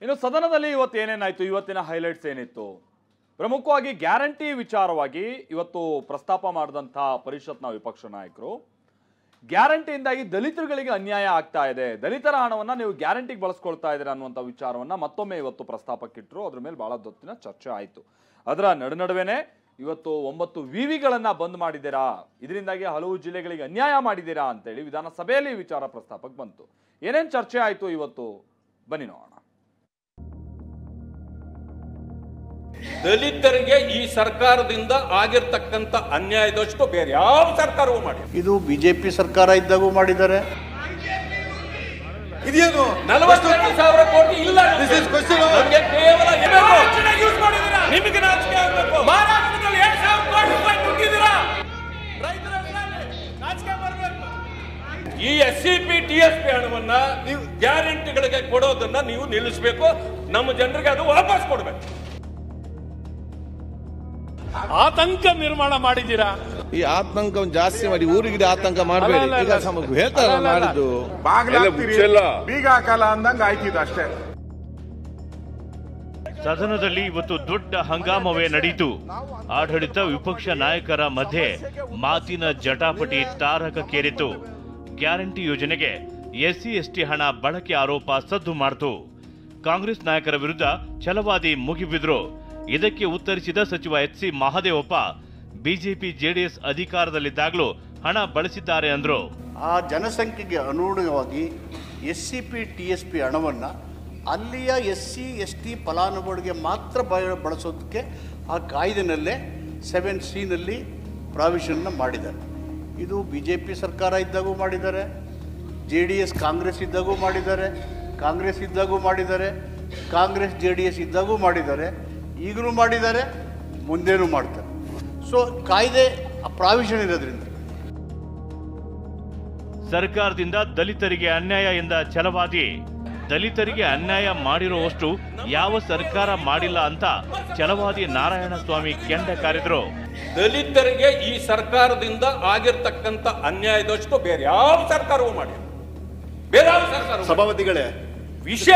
ಇನ್ನು ಸದನದಲ್ಲಿ ಇವತ್ತು ಏನೇನಾಯ್ತು, ಇವತ್ತಿನ ಹೈಲೈಟ್ಸ್ ಏನಿತ್ತು? ಪ್ರಮುಖವಾಗಿ ಗ್ಯಾರಂಟಿ ವಿಚಾರವಾಗಿ ಇವತ್ತು ಪ್ರಸ್ತಾಪ ಮಾಡಿದಂತಹ ಪರಿಷತ್ನ ವಿಪಕ್ಷ ನಾಯಕರು, ಗ್ಯಾರಂಟಿಯಿಂದಾಗಿ ದಲಿತರುಗಳಿಗೆ ಅನ್ಯಾಯ ಆಗ್ತಾ ಇದೆ, ದಲಿತರ ಹಣವನ್ನ ನೀವು ಗ್ಯಾರಂಟಿಗೆ ಬಳಸ್ಕೊಳ್ತಾ ಇದ್ದೀರಾ ಅನ್ನುವಂಥ ವಿಚಾರವನ್ನ ಮತ್ತೊಮ್ಮೆ ಇವತ್ತು ಪ್ರಸ್ತಾಪಕ್ಕಿಟ್ರು. ಅದ್ರ ಮೇಲೆ ಬಹಳ ಹೊತ್ತಿನ ಚರ್ಚೆ ಆಯಿತು. ಅದರ ನಡುವೆ ಇವತ್ತು 9 ವಿವಿಗಳನ್ನ ಬಂದ್ ಮಾಡಿದ್ದೀರಾ, ಇದರಿಂದಾಗಿ ಹಲವು ಜಿಲ್ಲೆಗಳಿಗೆ ಅನ್ಯಾಯ ಮಾಡಿದ್ದೀರಾ ಅಂತೇಳಿ ವಿಧಾನಸಭೆಯಲ್ಲಿ ವಿಚಾರ ಪ್ರಸ್ತಾಪಕ್ಕೆ ಬಂತು. ಏನೇನು ಚರ್ಚೆ ಆಯಿತು ಇವತ್ತು ಬನ್ನಿ ನೋಡೋಣ. ದಲಿತರಿಗೆ ಈ ಸರ್ಕಾರದಿಂದ ಆಗಿರ್ತಕ್ಕಂಥ ಅನ್ಯಾಯದಷ್ಟು ಬೇರೆ ಯಾವ ಸರ್ಕಾರವೂ ಮಾಡಿ. ಇದು ಬಿಜೆಪಿ ಸರ್ಕಾರ ಇದ್ದಾಗೂ ಮಾಡಿದ್ದಾರೆ. ಇದೇನು 42,000 ಕೋಟಿ ಇಲ್ಲ. ನಮಗೆ ಕೇವಲ ನಿಮಗೆ ನಾಚಿಕೆ ಆಗಬೇಕು. ಮಹಾರಾಷ್ಟ್ರದಲ್ಲಿ 7,000 ಕೋಟಿ ರೂಪಾಯಿ ದುಡ್ಡಿದ್ದೀರಾ, ರೈತರ ನಾಚಿಕೆ ಬರಬೇಕು. ಈ SCP TSP ಹಣವನ್ನ ನೀವು ಗ್ಯಾರಂಟಿಗಳಿಗೆ ಕೊಡೋದನ್ನ ನೀವು ನಿಲ್ಲಿಸಬೇಕು. ನಮ್ಮ ಜನರಿಗೆ ಅದು ವಾಪಸ್ ಕೊಡಬೇಕು. ಆತಂಕ ನಿರ್ಮಾಣ ಮಾಡಿದ್ದೀರಾ. ಈ ಆತಂಕ ಜಾಸ್ತಿ ಮಾಡಿ ಊರಿಗೆ ಆತಂಕ ಮಾಡಬೇಡಿ. ಈಗ ಹೇಳ್ತಾರ ಮಾಡಿದ್ದು ಬೀಗ ಹಾಕಲ್ಲ ಅಂದಂಗ ಆಯ್ತಿದ್ದು ಅಷ್ಟೇ. ಸದನದಲ್ಲಿ ಇವತ್ತು ದೊಡ್ಡ ಹಂಗಾಮವೇ ನಡೆಯಿತು. ಆಡಳಿತ ವಿಪಕ್ಷ ನಾಯಕರ ಮಧ್ಯೆ ಮಾತಿನ ಜಟಾಪಟಿ ತಾರಕಕ್ಕೇರಿತು. ಗ್ಯಾರಂಟಿ ಯೋಜನೆಗೆ SC/ST ಹಣ ಬಳಕೆ ಆರೋಪ ಸದ್ದು ಮಾಡಿತು. ಕಾಂಗ್ರೆಸ್ ನಾಯಕರ ವಿರುದ್ಧ ಛಲವಾದಿ ಮುಗಿಬಿದ್ರು. ಇದಕ್ಕೆ ಉತ್ತರಿಸಿದ ಸಚಿವ HC ಮಹದೇವಪ್ಪ, ಬಿಜೆಪಿ JDS ಅಧಿಕಾರದಲ್ಲಿದ್ದಾಗಲೂ ಹಣ ಬಳಸಿದ್ದಾರೆ ಅಂದ್ರು. ಆ ಜನಸಂಖ್ಯೆಗೆ ಅನುಗುಣವಾಗಿ SCP TSP ಹಣವನ್ನು ಅಲ್ಲಿಯ SC/ST ಫಲಾನುಭವಿಗಳಿಗೆ ಮಾತ್ರ ಬಳಸೋದಕ್ಕೆ ಆ ಕಾಯ್ದೆನಲ್ಲೇ 7C ಪ್ರಾವಿಷನ್ನ ಮಾಡಿದ್ದಾರೆ. ಇದು ಬಿಜೆಪಿ ಸರ್ಕಾರ ಇದ್ದಾಗೂ ಮಾಡಿದ್ದಾರೆ, JDS ಕಾಂಗ್ರೆಸ್ ಇದ್ದಾಗೂ ಮಾಡಿದ್ದಾರೆ, ಕಾಂಗ್ರೆಸ್ ಇದ್ದಾಗೂ ಮಾಡಿದ್ದಾರೆ, ಕಾಂಗ್ರೆಸ್ JDS ಇದ್ದಾಗೂ ಮಾಡಿದ್ದಾರೆ, ಈಗಲೂ ಮಾಡಿದ್ದಾರೆ, ಮುಂದೇನೂ ಮಾಡ್ತಾರೆ. ಸೊ ಕಾಯ್ದೆ ಪ್ರಾವಿಷನ್ ಇರೋದ್ರಿಂದ ಸರ್ಕಾರದಿಂದ ದಲಿತರಿಗೆ ಅನ್ಯಾಯ ಎಂದ ಛಲವಾದಿ, ದಲಿತರಿಗೆ ಅನ್ಯಾಯ ಮಾಡಿರುವಷ್ಟು ಯಾವ ಸರ್ಕಾರ ಮಾಡಿಲ್ಲ ಅಂತ ಛಲವಾದಿ ನಾರಾಯಣಸ್ವಾಮಿ ಕೆಂಡ ಕಾರಿದ್ರು. ದಲಿತರಿಗೆ ಈ ಸರ್ಕಾರದಿಂದ ಆಗಿರ್ತಕ್ಕಂಥ ಅನ್ಯಾಯದಷ್ಟು ಬೇರೆ ಯಾವ ಸರ್ಕಾರವೂ ಮಾಡಿ. ಬೇರೆ ಯಾವ ಸರ್ಕಾರ ಸಭಾಪತಿಗಳೇ, ವಿಷಯ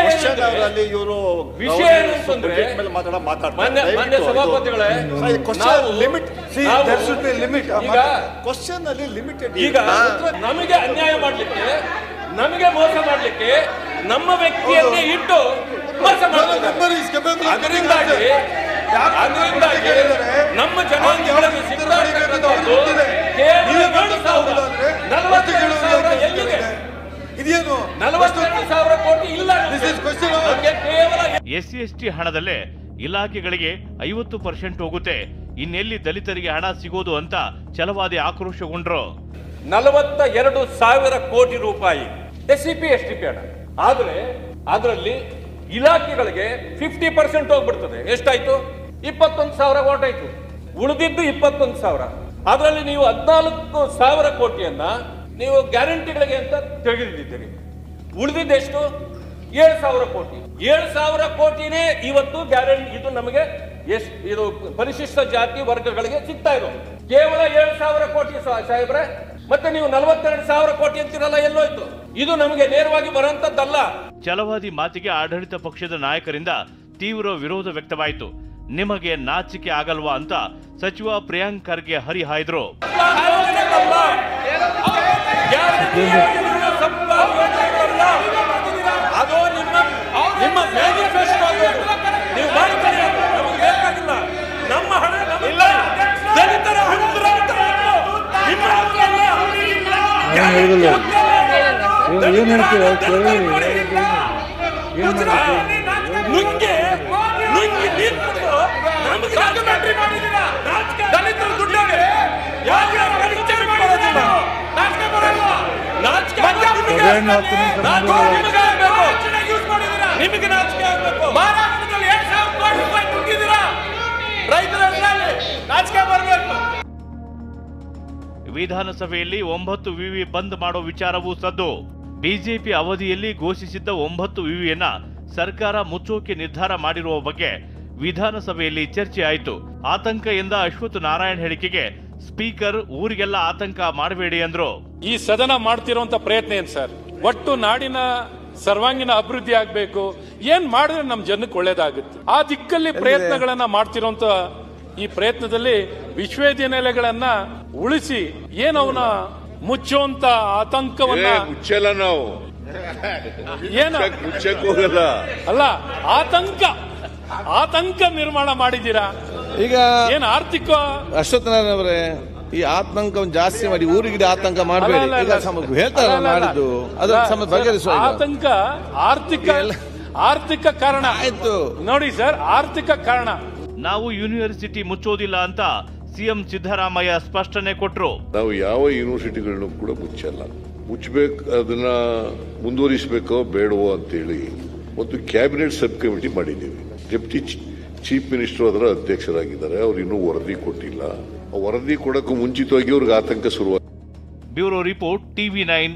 ಈಗ ನಮಗೆ ಅನ್ಯಾಯ ಮಾಡ್ಲಿಕ್ಕೆ, ನಮಗೆ ಮೋಸ ಮಾಡ್ಲಿಕ್ಕೆ ನಮ್ಮ ವ್ಯಕ್ತಿಯನ್ನೇ ಇಟ್ಟು ಮೋಸ ಮಾಡ್ತಾರೆ. ಅದರಿಂದಾಗಿ ನಮ್ಮ ಜನಾಂಗಗಳಲ್ಲಿ ಸಿಕ್ಕಾಗಿರ್ತಕ್ಕಂಥದ್ದು ಕೇವಲ 47,000 ಎಲ್ಲಿದೆ? 42,000 ಕೋಟಿ ಇಲ್ಲ. SC/ST ಹಣದಲ್ಲೇ ಇಲಾಖೆಗಳಿಗೆ 50% ಹೋಗುತ್ತೆ, ಇನ್ನೆಲ್ಲಿ ದಲಿತರಿಗೆ ಹಣ ಸಿಗೋದು ಅಂತ ಛಲವಾದಿ ಆಕ್ರೋಶಗೊಂಡ್ರು. 42,000 ಕೋಟಿ ರೂಪಾಯಿ SCP STP ಹಣ. ಆದ್ರೆ ಅದರಲ್ಲಿ ಇಲಾಖೆಗಳಿಗೆ 50% ಹೋಗ್ಬಿಡ್ತದೆ. ಎಷ್ಟಾಯ್ತು? 21,000 ಹೊರಟಾಯ್ತು. ಉಳಿದಿದ್ದು 21,000. ಅದರಲ್ಲಿ ನೀವು 14,000 ಕೋಟಿಯನ್ನ ನೀವು ಗ್ಯಾರಂಟಿಗಳಿಗೆ ಅಂತ ತೆಗೆದಿದ್ದೀರಿ. ಉಳಿದಿದ್ದೆಷ್ಟು? 7,000 ಕೋಟಿ. 7,000 ಕೋಟಿನೇ ಇವತ್ತು ಗ್ಯಾರಂಟಿ. ಇದು ನಮಗೆ ಇದು ಪರಿಶಿಷ್ಟ ಜಾತಿ ವರ್ಗಗಳಿಗೆ ಸಿಗ್ತಾ ಇರೋದು ಕೇವಲ 7,000 ಕೋಟಿ ಸಾಹೇಬ್ರೆ. ಮತ್ತೆ ನೀವು 42,000 ಕೋಟಿ ಅಂತಿರಲ್ಲ, ಎಲ್ಲೋಯ್ತು? ಇದು ನಮಗೆ ನೇರವಾಗಿ ಬರುವಂತದ್ದಲ್ಲ. ಛಲವಾದಿ ಮಾತಿಗೆ ಆಡಳಿತ ಪಕ್ಷದ ನಾಯಕರಿಂದ ತೀವ್ರ ವಿರೋಧ ವ್ಯಕ್ತವಾಯಿತು. ನಿಮಗೆ ನಾಚಿಕೆ ಆಗಲ್ವಾ ಅಂತ ಸಚಿವ ಪ್ರಿಯಾಂಕ್ ಖರ್ಗೆ ಹರಿಹಾಯ್ದ್ರು. ಅದು ನಿಮ್ಮ ಮ್ಯಾನಿಫೆಸ್ಟೋ. ನೀವು ಮಾಡ್ಕೊಳ್ಳಿ, ನಮಗೆ ಬೇಕಾಗಿಲ್ಲ. ನಮ್ಮ ಹಣ ದಲಿತರ ಹಣ ದಲಿತರ ದುಡ್ಡಾಗೆ ನಿಮಗೆ ನಾಚಿಕೆ ಆಗಬೇಕು. ಮಹಾರಾಷ್ಟ್ರದಲ್ಲಿ 7,000 ಕೋಟಿ ರೂಪಾಯಿ ದುಡ್ಡಿದ್ದೀರಾ, ರೈತರ ನಾಚಿಕೆ ಬರಬೇಕು. ವಿಧಾನಸಭೆಯಲ್ಲಿ 9 ವಿವಿ ಬಂದ್ ಮಾಡೋ ವಿಚಾರವೂ ಸದ್ದು. ಬಿಜೆಪಿ ಅವಧಿಯಲ್ಲಿ ಘೋಷಿಸಿದ್ದ 9 ವಿವಿಯನ್ನ ಸರ್ಕಾರ ಮುಚ್ಚೋಕೆ ನಿರ್ಧಾರ ಮಾಡಿರುವ ಬಗ್ಗೆ ವಿಧಾನಸಭೆಯಲ್ಲಿ ಚರ್ಚೆ ಆಯಿತು. ಆತಂಕ ಎಂದ ಅಶ್ವಥ್ ನಾರಾಯಣ್ ಹೇಳಿಕೆಗೆ ಸ್ಪೀಕರ್ ಊರಿಗೆಲ್ಲ ಆತಂಕ ಮಾಡಬೇಡಿ ಅಂದ್ರು. ಈ ಸದನ ಮಾಡ್ತಿರುವಂತ ಪ್ರಯತ್ನ ಏನ್ ಸರ್? ಒಟ್ಟು ನಾಡಿನ ಸರ್ವಾಂಗೀಣ ಅಭಿವೃದ್ಧಿ ಆಗ್ಬೇಕು, ಏನ್ ಮಾಡಿದ್ರೆ ನಮ್ಮ ಜನಕ್ಕೆ ಒಳ್ಳೇದಾಗುತ್ತೆ ಆ ದಿಕ್ಕಲ್ಲಿ ಪ್ರಯತ್ನಗಳನ್ನ ಮಾಡ್ತಿರೋಂತ ಈ ಪ್ರಯತ್ನದಲ್ಲಿ ವಿಶ್ವವಿದ್ಯಾನಿಲಯಗಳನ್ನ ಉಳಿಸಿ ಏನವನ್ನ ಮುಚ್ಚುವಂತ ಆತಂಕವನ್ನ ಮುಚ್ಚಲ್ಲ ನಾವು ಏನು ಮುಚ್ಚಕ್ ಹೋಗಲ್ಲ ಅಲ್ಲ ಆತಂಕ ನಿರ್ಮಾಣ ಮಾಡಿದ್ದೀರಾ. ಈಗ ಏನ್ ಆರ್ಥಿಕ ಅಶ್ವತ್ಥನಾರಾಯಣ ಅವರೇ, ಈ ಆತಂಕವನ್ನು ಜಾಸ್ತಿ ಮಾಡಿ ಊರಿಗೆ ಆತಂಕ ಮಾಡಬೇಡಿ. ಈಗ ಹೇಳ್ತಾರ ಮಾಡಿದ್ದು ಅದನ್ನ ಬಗೆಹರಿಸುವ ಆತಂಕ ಆರ್ಥಿಕ ಕಾರಣ ಆಯ್ತು ನೋಡಿ ಸರ್, ಆರ್ಥಿಕ ಕಾರಣ. ನಾವು ಯೂನಿವರ್ಸಿಟಿ ಮುಚ್ಚೋದಿಲ್ಲ ಅಂತ ಸಿಎಂ ಸಿದ್ದರಾಮಯ್ಯ ಸ್ಪಷ್ಟನೆ ಕೊಟ್ರು. ನಾವು ಯಾವ ಯೂನಿವರ್ಸಿಟಿಗಳನ್ನು ಕೂಡ ಮುಚ್ಚಲ್ಲ. ಮುಚ್ಚಬೇಕು, ಅದನ್ನ ಮುಂದುವರಿಸಬೇಕೋ ಬೇಡವೋ ಅಂತೇಳಿ ಒಂದು ಕ್ಯಾಬಿನೆಟ್ ಸಬ್ ಕಮಿಟಿ ಮಾಡಿದ್ದೀವಿ. ಡೆಪ್ಟಿ ಚೀಫ್ ಮಿನಿಸ್ಟರ್ ಅದರ ಅಧ್ಯಕ್ಷರಾಗಿದ್ದಾರೆ. ಅವ್ರು ಇನ್ನೂ ವರದಿ ಕೊಟ್ಟಿಲ್ಲ. ವರದಿ ಕೊಡಕ್ಕೂ ಮುಂಚಿತವಾಗಿ ಅವ್ರಿಗೆ ಆತಂಕ ಶುರುವಾಗಿದೆ. Bureau report, TV9.